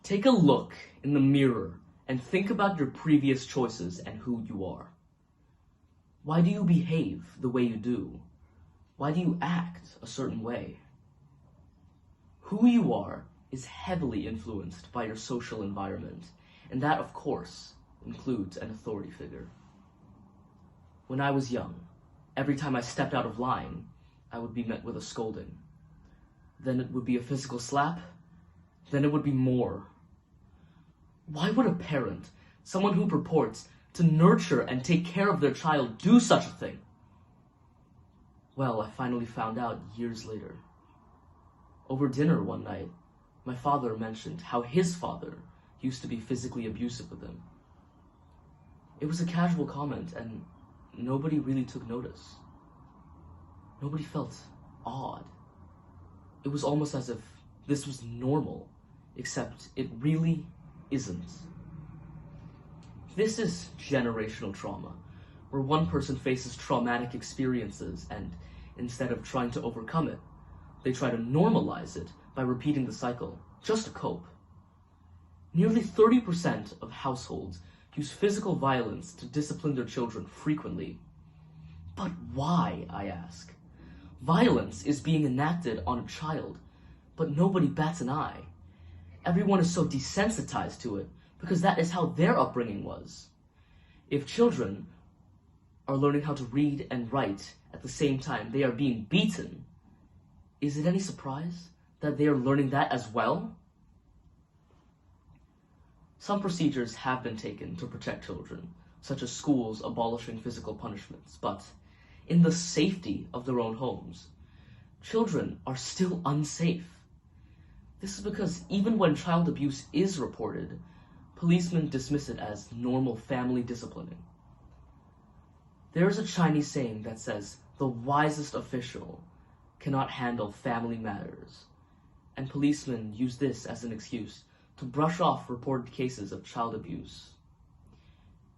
Take a look in the mirror and think about your previous choices and who you are. Why do you behave the way you do? Why do you act a certain way? Who you are is heavily influenced by your social environment, and that, of course, includes an authority figure. When I was young, every time I stepped out of line, I would be met with a scolding. Then it would be a physical slap. Then it would be more. Why would a parent, someone who purports to nurture and take care of their child, do such a thing? Well, I finally found out years later. Over dinner one night, my father mentioned how his father used to be physically abusive with him. It was a casual comment, and nobody really took notice. Nobody felt odd. It was almost as if this was normal, except it really isn't. This is generational trauma, where one person faces traumatic experiences and, instead of trying to overcome it, they try to normalize it by repeating the cycle, just to cope. Nearly 30% of households use physical violence to discipline their children frequently. But why, I ask? Violence is being enacted on a child, but nobody bats an eye. Everyone is so desensitized to it because that is how their upbringing was. If children are learning how to read and write at the same time they are being beaten, is it any surprise that they are learning that as well? Some procedures have been taken to protect children, such as schools abolishing physical punishments, but in the safety of their own homes, children are still unsafe. This is because even when child abuse is reported, policemen dismiss it as normal family disciplining. There is a Chinese saying that says, "The wisest official cannot handle family matters," and policemen use this as an excuse to brush off reported cases of child abuse.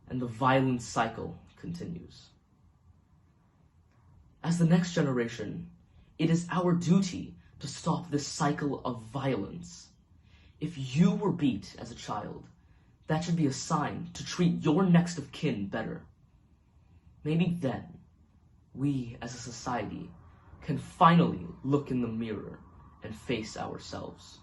And the violent cycle continues. As the next generation, it is our duty to stop this cycle of violence. If you were beat as a child, that should be a sign to treat your next of kin better. Maybe then, we as a society can finally look in the mirror and face ourselves.